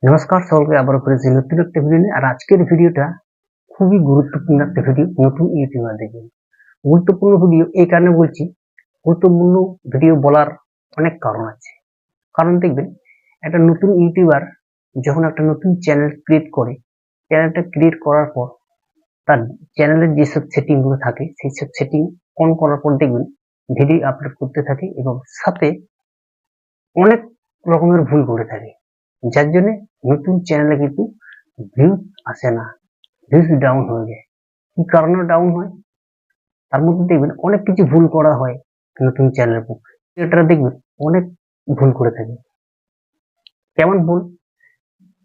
নমস্কার সকলকে আবার ফিরেছি নতুন একটা ভিডিও নিয়ে। আর আজকের ভিডিওটা খুবই গুরুত্বপূর্ণ একটা ভিডিও। নতুন ইউটিউবার দেখবেন, গুরুত্বপূর্ণ ভিডিও এই কারণে বলছি। গুরুত্বপূর্ণ ভিডিও বলার অনেক কারণ আছে। কারণ দেখবেন, একটা নতুন ইউটিউবার যখন একটা নতুন চ্যানেল ক্রিয়েট করে, চ্যানেলটা ক্রিয়েট করার পর তার চ্যানেলের যেসব সেটিং গুলো থাকে সেই সব সেটিং অন করার পর দেখবেন ভিডিও আপলোড করতে থাকে এবং সাথে অনেক রকমের ভুল করে থাকে, যার জন্য নতুন চ্যানেলে কিন্তু ভিউজ আসে না, ভিউজ ডাউন হয়ে যায়। কি কারণে ডাউন হয়? তার মধ্যে দেখবেন অনেক কিছু ভুল করা হয় নতুন চ্যানেলের পক্ষে। এটা দেখবেন অনেক ভুল করে থাকে। কেমন ভুল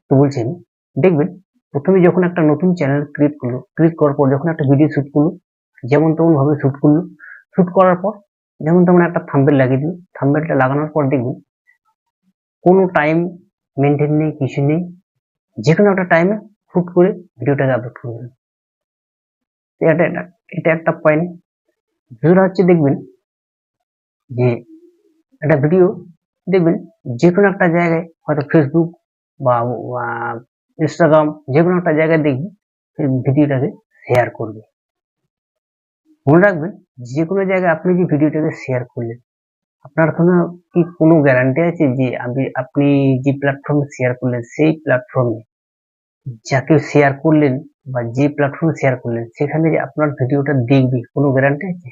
তো বলছি আমি। দেখবেন প্রথমে যখন একটা নতুন চ্যানেল ক্রিয়েট করার পর যখন একটা ভিডিও শুট করলো, যেমন তেমন ভাবে শুট করলো, শুট করার পর যেমন তেমন একটা থাম্বনেল লাগিয়ে দিল। থাম্বনেলটা লাগানোর পর দেখবেন কোনো টাইম মেনটেন নেই, কিছু নেই, যে কোনো একটা টাইমে শুট করে ভিডিওটাকে আপলোড করে দিল। এটা এটা এটা একটা পয়েন্ট। ভিডিওটা হচ্ছে দেখবেন যে একটা ভিডিও দেখবেন যে কোনো একটা জায়গায়, হয়তো ফেসবুক বা ইনস্টাগ্রাম, যে কোনো একটা জায়গায় দেখবেন সেই ভিডিওটাকে শেয়ার করবে। মনে রাখবেন, যে কোনো জায়গায় আপনি যে ভিডিওটাকে শেয়ার করলেন, আপনার কি কোনো গ্যারান্টি আছে যে আপনি যে প্ল্যাটফর্মে শেয়ার করলেন সেই প্ল্যাটফর্মে যাকে শেয়ার করলেন বা যে প্ল্যাটফর্মে শেয়ার করলেন সেখানে যে আপনার ভিডিওটা দেখবে? কোনো গ্যারান্টি আছে?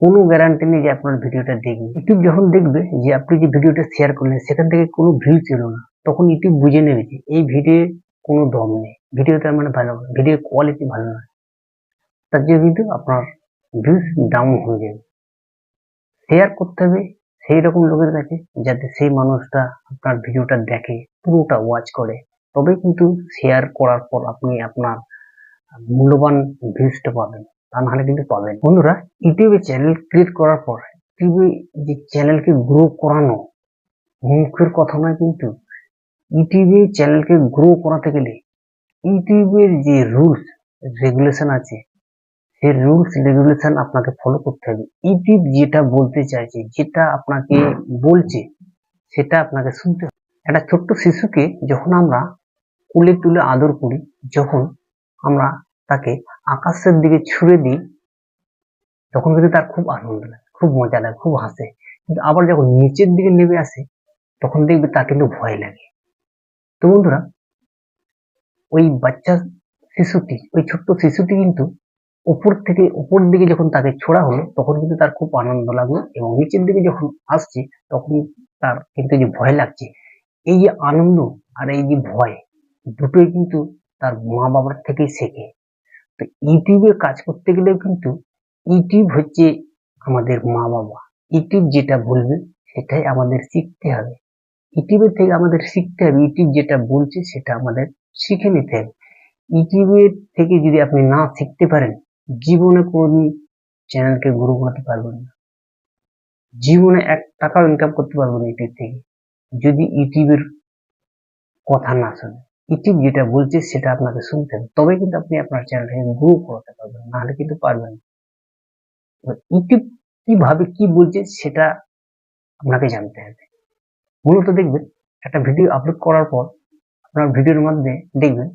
কোনো গ্যারান্টি নেই যে আপনার ভিডিওটা দেখবে। ইউটিউব যখন দেখবে যে আপনি যে ভিডিওটা শেয়ার করলেন সেখান থেকে কোনো ভিউ ছিল না, তখন ইউটিউব বুঝে নেবে যে এই ভিডিও কোনো দম নেই, ভিডিও তার মানে ভালো না, ভিডিও কোয়ালিটি ভালো নয়। তার জন্য কিন্তু আপনার ভিউজ ডাউন হয়ে যাবে। শেয়ার করতে হবে সেই রকম লোকের কাছে যাতে সেই মানুষটা আপনার ভিডিওটা দেখে, পুরোটা ওয়াচ করে, তবে কিন্তু শেয়ার করার পর আপনি আপনার মূল্যবান ভিউজটা পাবেন, তা নাহলে কিন্তু পাবেন। বন্ধুরা, ইউটিউবে চ্যানেল ক্রিয়েট করার পর ইউটিউবে যে চ্যানেলকে গ্রো করানো মুখের কথা নয়, কিন্তু ইউটিউবে চ্যানেলকে গ্রো করাতে গেলে ইউটিউবের যে রুলস রেগুলেশন আছে সেই রুলস রেগুলেশন আপনাকে ফলো করতে হবে। ইউটিউব যেটা বলতে চাইছে, যেটা আপনাকে বলছে, সেটা আপনাকে শুনতে হবে। একটা ছোট্ট শিশুকে যখন আমরা কোলে তুলে আদর করি, যখন আমরা তাকে আকাশের দিকে ছুড়ে দিই, তখন কিন্তু তার খুব আনন্দ লাগে, খুব মজা লাগে, খুব হাসে। কিন্তু আবার যখন নিচের দিকে নেমে আসে তখন দেখবে তার কিন্তু ভয় লাগে। তো বন্ধুরা, ওই বাচ্চা শিশুটি, ওই ছোট্ট শিশুটি কিন্তু উপর দিকে যখন তাকে ছোড়া হলো তখন কিন্তু তার খুব আনন্দ লাগলো, এবং নিচের দিকে যখন আসছে তখন তার কিন্তু যে ভয় লাগছে, এই যে আনন্দ আর এই যে ভয়, দুটোই কিন্তু তার মা বাবার থেকেই শেখে। তো ইউটিউবে কাজ করতে গেলেও কিন্তু ইউটিউব হচ্ছে আমাদের মা বাবা। ইউটিউব যেটা বলবে সেটাই আমাদের শিখতে হবে। ইউটিউবের থেকে আমাদের শিখতে হবে, ইউটিউব যেটা বলছে সেটা আমাদের শিখে নিতে হবে। ইউটিউবের থেকে যদি আপনি না শিখতে পারেন, জীবনে কোনদিন চ্যানেলকে গ্রো করতে পারবেন না, জীবনে 1 টাকাও ইনকাম করতে পারবেন ইউটিউব থেকে, যদি ইউটিউবের কথা না শোনেন। ইউটিউব যেটা বলছে সেটা আপনাকে শুনতে হবে, তবে কিন্তু আপনি আপনার চ্যানেলটাকে গ্রো করতে পারবেন, নাহলে কিন্তু পারবেন না। ইউটিউব কিভাবে কি বলছে সেটা আপনাকে জানতে হবে। মূলত দেখবেন একটা ভিডিও আপলোড করার পর আপনার ভিডিওর মধ্যে দেখবেন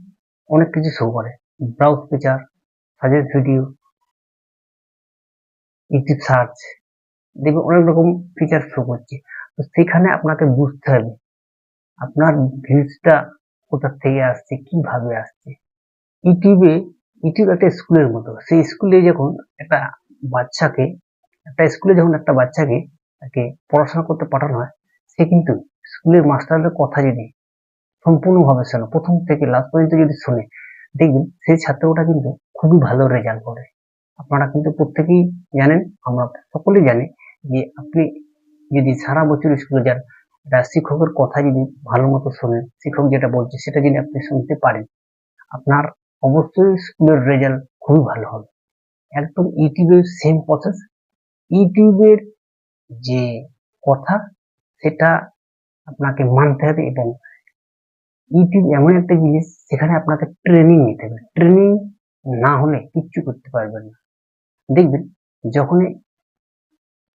অনেক কিছু শো করে, browse feature, suggest video, YouTube search, দেখবেন অনেক রকম ফিচার শো করছে। তো সেখানে আপনাকে বুঝতে হবে আপনার ভিউজটা কোথা থেকে আসছে, কিভাবে আসছে। ইউটিউবে ইউটিউব একটা স্কুলের মতো। সেই স্কুলে যখন একটা বাচ্চাকে একটা বাচ্চাকে তাকে পড়াশোনা করতে পাঠানো হয়, সে কিন্তু স্কুলের মাস্টারদের কথা যদি সম্পূর্ণভাবে শোনে, প্রথম থেকে লাস্ট পর্যন্ত যদি শোনে, দেখবেন সেই ছাত্রটা কিন্তু খুবই ভালো রেজাল্ট করে। আপনারা কিন্তু প্রত্যেকেই জানেন, আমরা সকলেই জানি যে আপনি যদি সারা বছর স্কুলে যান, একটা শিক্ষকের কথা যদি ভালো মতো শোনেন, শিক্ষক যেটা বলছে সেটা যদি আপনি শুনতে পারেন, আপনার অবশ্যই স্কুলের রেজাল্ট খুবই ভালো হবে। একদম ইউটিউবের সেম প্রসেস। ইউটিউবের যে কথা সেটা আপনাকে মানতে হবে, এবং ইউটিউব এমন একটা জিনিস সেখানে আপনাকে ট্রেনিং নিতে হবে। ট্রেনিং না হলে কিচ্ছু করতে পারবেন না। দেখবেন যখনই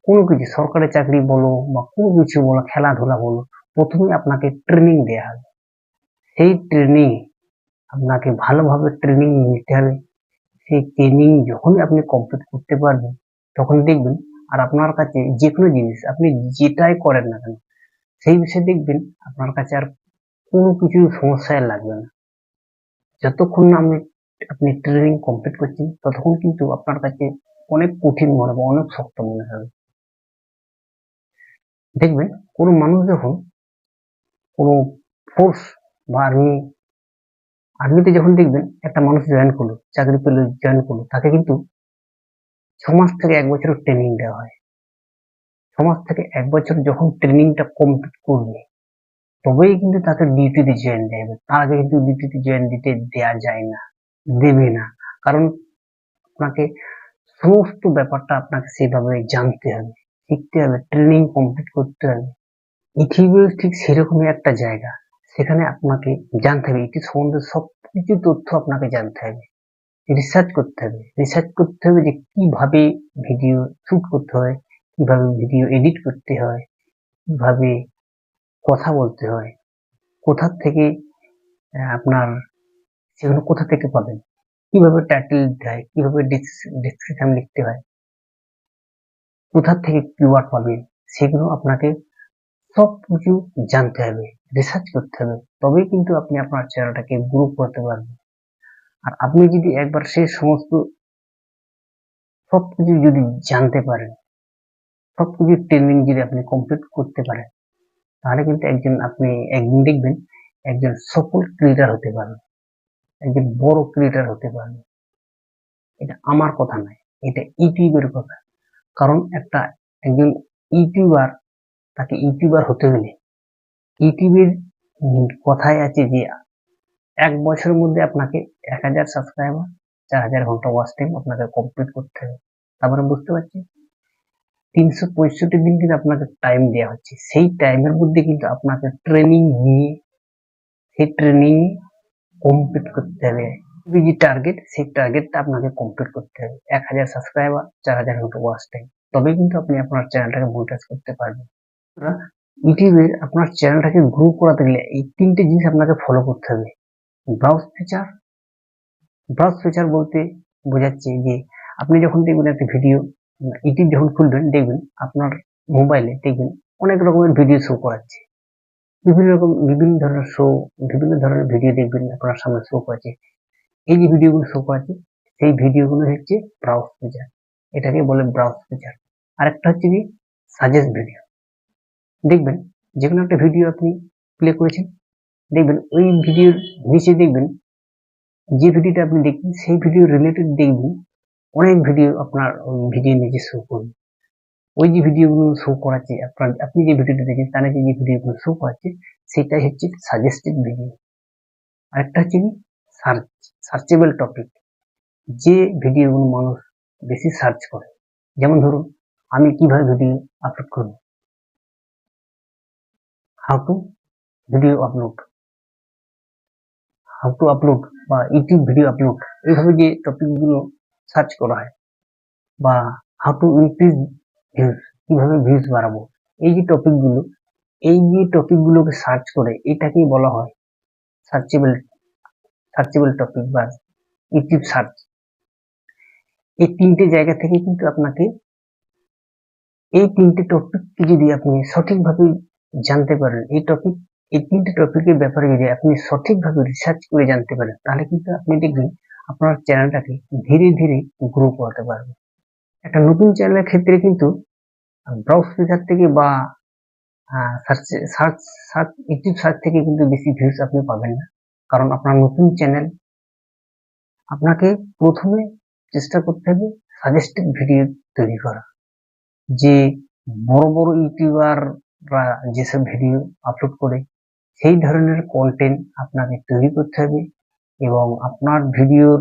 কোনো কিছু, সরকারি চাকরি বলো বা কোনো কিছু বলো, খেলাধুলা বলো, প্রথমে আপনাকে ট্রেনিং দেওয়া হবে। সেই ট্রেনিং আপনাকে ভালোভাবে ট্রেনিং নিতে হবে। সেই ট্রেনিং যখনই আপনি কমপ্লিট করতে পারবেন তখন দেখবেন আর আপনার কাছে যে কোনো জিনিস আপনি যেটাই করেন না কেন সেই বিষয়ে দেখবেন আপনার কাছে আর কোনো কিছু সমস্যায় লাগবে না। যতক্ষণ না আপনি ট্রেনিং কমপ্লিট করছেন ততক্ষণ কিন্তু আপনার কাছে অনেক কঠিন মনে হবে, অনেক শক্ত মনে হবে। দেখবেন কোনো মানুষ যখন কোনো ফোর্স বা আর্মিতে যখন দেখবেন একটা মানুষ জয়েন করলো, চাকরি পেলো, জয়েন করলো, তাকে কিন্তু 6 মাস থেকে 1 বছরের ট্রেনিং দেওয়া হয়। 6 মাস থেকে 1 বছর যখন ট্রেনিংটা কমপ্লিট করবে তবেই কিন্তু তাকে ডিউটিতে জয়েন দেওয়া হবে। তার আগে কিন্তু ডিউটিতে জয়েন দিতে দেয়া যায় না, দেবে না। কারণ আপনাকে সমস্ত ব্যাপারটা আপনাকে সেভাবে জানতে হবে, শিখতে হবে, ট্রেনিং কমপ্লিট করতে হবে। পৃথিবীও ঠিক সেরকমই একটা জায়গা, সেখানে আপনাকে জানতে হবে এটি সম্বন্ধে সবকিছু তথ্য আপনাকে জানতে হবে, রিসার্চ করতে হবে যে কিভাবে ভিডিও শুট করতে হয়, কিভাবে ভিডিও এডিট করতে হয়, কিভাবে কথা বলতে হয়, কোথা থেকে আপনার সেগুলো কোথা থেকে পাবেন, কিভাবে টাইটেল দিতে হয়, কিভাবে ডেসক্রিপশন লিখতে হয়, কোথা থেকে কিওয়ার্ড পাবেন, সেগুলো আপনাকে সবকিছু জানতে হবে, রিসার্চ করতে হবে। তবেই কিন্তু আপনি আপনার চ্যানেলটাকে গ্রো করতে পারবেন। আর আপনি যদি একবার সেই সমস্ত সবকিছু যদি জানতে পারেন, সবকিছু ট্রেনিং যদি আপনি কমপ্লিট করতে পারেন, তাহলে কিন্তু আপনি একদিন দেখবেন একজন সফল ক্রিয়েটর হতে পারবেন, একজন বড় ক্রিয়েটর হতে পারবেন। এটা আমার কথা নয়, এটা ইউটিউবের কথা। কারণ একজন ইউটিউবার, তাকে ইউটিউবার হতে গেলে ইউটিউবের কথায় আছে যে 1 বছরের মধ্যে আপনাকে 1000 সাবস্ক্রাইবার, 4000 ঘন্টা ওয়াচ টাইম আপনাকে কমপ্লিট করতে হবে। তারপরে বুঝতে পারছি 365 দিন কিন্তু আপনাকে টাইম দেওয়া হচ্ছে। সেই টাইমের মধ্যে কিন্তু আপনাকে ট্রেনিং নিয়ে সেই ট্রেনিং কমপ্লিট করতে হবে। যে টার্গেট, সেই টার্গেটটা আপনাকে কমপ্লিট করতে হবে। 1000 সাবস্ক্রাইবার, 4000 ঘন্টা ওয়াচ টাইম, তবেই কিন্তু আপনি আপনার চ্যানেলটাকে মনিটাইজ করতে পারবেন। ইউটিউবে আপনার চ্যানেলটাকে গ্রো করাতে গেলে এই 3টে জিনিস আপনাকে ফলো করতে হবে। ব্রাউজ ফিচার বলতে বোঝাচ্ছে যে আপনি যখন দেখবেন একটা ভিডিও, ইউটিউব যখন খুলবেন দেখবেন আপনার মোবাইলে দেখবেন অনেক রকমের ভিডিও শো করাচ্ছে, বিভিন্ন ধরনের বিভিন্ন ধরনের ভিডিও দেখবেন আপনার সামনে শো করাচ্ছে। এই যে ভিডিওগুলো শো করাচ্ছে সেই ভিডিওগুলো হচ্ছে ব্রাউজ ফিচার, এটাকে বলে ব্রাউজ ফিচার। আরেকটা হচ্ছে কি সাজেস্ট ভিডিও। দেখবেন যে কোনো একটা ভিডিও আপনি প্লে করেছেন, দেখবেন ওই ভিডিওর নিচে দেখবেন যে ভিডিওটা আপনি দেখবেন সেই ভিডিও রিলেটেড দেখবেন অনেক ভিডিও আপনার ওই ভিডিও নিচে শো করবে। ওই যে ভিডিওগুলো শো করাচ্ছে আপনি যে ভিডিওটা দেখেন তার নিচে যে ভিডিওগুলো শো করাচ্ছে সেটাই হচ্ছে সাজেস্টেড ভিডিও। আরেকটা হচ্ছে কি সার্চেবল টপিক, যে ভিডিওগুলো মানুষ বেশি সার্চ করে। যেমন ধরুন আমি কিভাবে ভিডিও আপলোড করব, হাউ টু ভিডিও আপলোড, বা ইউটিউব ভিডিও আপলোড, এইভাবে যে টপিকগুলো সার্চ করা হয়, বা হাউ টু ইনক্রিজ ভিউজ, কিভাবে ভিউজ বাড়াবো, এই যে টপিকগুলোকে সার্চ করে এটাকেই বলা হয় সার্চেবল টপিক বা ইউটিউব সার্চ। এই 3টে জায়গা থেকে কিন্তু আপনাকে এই 3টে টপিককে যদি আপনি সঠিকভাবে জানতে পারেন, এই 3টে টপিকের ব্যাপারে যদি আপনি সঠিকভাবে রিসার্চ করে জানতে পারেন, তাহলে কিন্তু আপনি দেখবেন আপনার চ্যানেলটাকে ধীরে ধীরে গ্রো করতে পারবেন। একটা নতুন চ্যানেলের ক্ষেত্রে কিন্তু ব্রাউজ ফিচার থেকে বা ইউটিউব সার্চ থেকে কিন্তু বেশি ভিউজ আপনি পাবেন না। কারণ আপনার নতুন চ্যানেল, আপনাকে প্রথমে চেষ্টা করতে হবে সাজেস্টেড ভিডিও তৈরি করা। যে বড় বড় ইউটিউবাররা যেসব ভিডিও আপলোড করে সেই ধরনের কন্টেন্ট আপনাকে তৈরি করতে হবে এবং আপনার ভিডিওর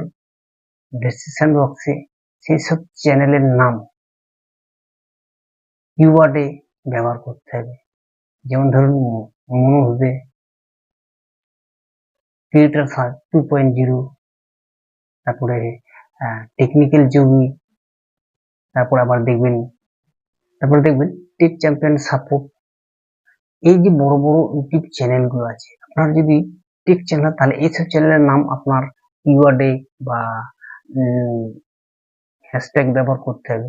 ডেসক্রিপশন বক্সে সেই সব চ্যানেলের নাম কিওয়ার্ডে ব্যবহার করতে হবে। যেমন ধরুন মনোজ দে, ক্রিয়েটর 2.0, তারপরে টেকনিক্যাল যোগী, তারপরে দেখবেন টেক চ্যাম্পিয়ন সাপোর্ট। এই যে বড় বড় ইউটিউব চ্যানেলগুলো আছে, আপনার যদি টেক চ্যানেল, তাহলে এইসব চ্যানেলের নাম আপনার কিওয়ার্ডে বা হ্যাশট্যাগ ব্যবহার করতে হবে।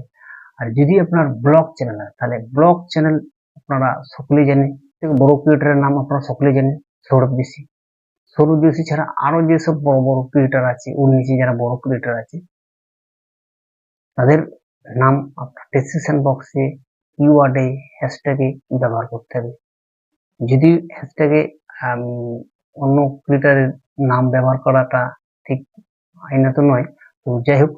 আর যদি আপনার ব্লগ চ্যানেল হয়, তাহলে ব্লগ চ্যানেল আপনারা সকলেই জানেন, বড় ক্রিয়েটরের নাম আপনারা সকলেই জানেন, সৌরভ যোশী। সৌরভ যোশী ছাড়া আরো যেসব বড় বড় ক্রিয়েটর আছে, ওর নিচে যারা বড় ক্রিয়েটর আছে, তাদের নাম আপনার ডেসক্রিপশন বক্সে কিওয়ার্ডে হ্যাশট্যাগে ব্যবহার করতে হবে। যদি হ্যাশট্যাগে অন্য ক্রিয়েটরের নাম ব্যবহার করাটা ঠিক আইনত নয়, তো যাই হোক,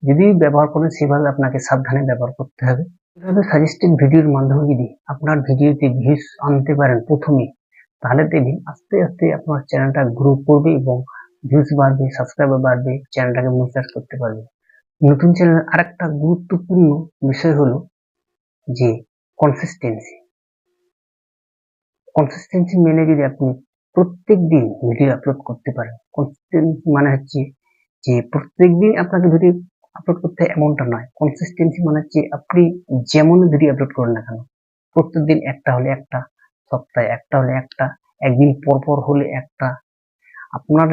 যদি ব্যবহার করেন সেভাবে আপনাকে সাবধানে ব্যবহার করতে হবে। এভাবে সাজেস্টেড ভিডিওর মাধ্যমে যদি আপনার ভিডিওতে ভিউজ আনতে পারেন প্রথমে, তাহলে দেখবেন আস্তে আস্তে আপনার চ্যানেলটা গ্রো করবে এবং ভিউজ বাড়বে, সাবস্ক্রাইবার বাড়বে, চ্যানেলটাকে মনিটাইজ করতে পারবে। নতুন চ্যানেল আরেকটা গুরুত্বপূর্ণ বিষয় হলো যে কনসিস্টেন্সি। কনসিস্টেন্সি মেনে যদি আপনি প্রত্যেক দিন ভিডিও আপলোড করতে পারেন, কনসিস্টেন্সি মানে হচ্ছে যে প্রত্যেক দিন আপনাকে ভিডিও আপলোড করতে এমনটা নয়। কনসিস্টেন্সি মানে হচ্ছে আপনি যেমন ভিডিও আপলোড করেন না কেন, প্রত্যেকদিন একটা হলে একটা, সপ্তাহে একটা হলে একটা, একদিন পর পর হলে একটা, আপনার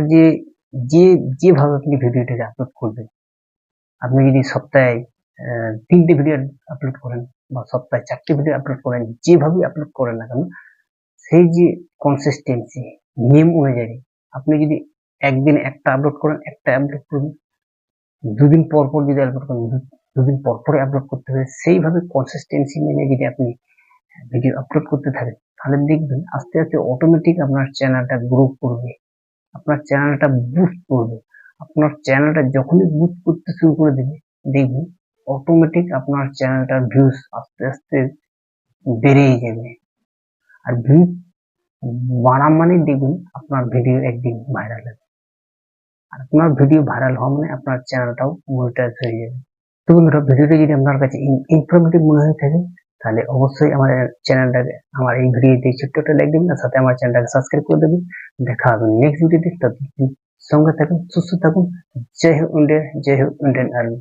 যে যেভাবে আপনি ভিডিওটাকে আপলোড করবেন, আপনি যদি সপ্তাহে 3টে ভিডিও আপলোড করেন বা সপ্তাহে 4টে ভিডিও আপলোড করেন, যেভাবে আপলোড করেন না কেন, সেই যে কনসিস্টেন্সি নিয়ম অনুযায়ী আপনি যদি একদিন একটা আপলোড করেন, একটা আপলোড করবেন, দুদিন পর পর যদি আপলোড করেন, দুদিন পর পরে আপলোড করতে হবে। সেইভাবে কনসিস্টেন্সি মেনে যদি আপনি ভিডিও আপলোড করতে থাকেন, তাহলে দেখবেন আস্তে আস্তে অটোমেটিক আপনার চ্যানেলটা গ্রো করবে, আপনার চ্যানেলটা বুস্ট করবে। আপনার চ্যানেলটা যখনই বুস্ট করতে শুরু করে দেবে, দেখবেন অটোমেটিক আপনার চ্যানেলটার ভিউজ আস্তে আস্তে বেড়েই যাবে। আর ভিউজ বাড়া মানে দেখবেন আপনার ভিডিও একদিন ভাইরাল হবে। আর আপনার ভিডিও ভাইরাল হওয়া মানে আপনার চ্যানেলটাও মনিটাইজ হয়ে যাবে। তো বন্ধুরা, ভিডিওটা যদি আপনার কাছে ইনফরমেটিভ মনে হয়ে থাকে, তাহলে অবশ্যই আমার চ্যানেলটাকে, আমার এই ভিডিওতে ছোট্ট একটা লাইক দেবেন, আর সাথে আমার চ্যানেলটাকে সাবস্ক্রাইব করে দেবেন। দেখা হবে নেক্সট ভিডিওতে। ততদিন সঙ্গে থাকুন, সুস্থ থাকুন। জয় হোক ইন্ডিয়া, জয় হোক ইন্ডিয়ান আর্মি।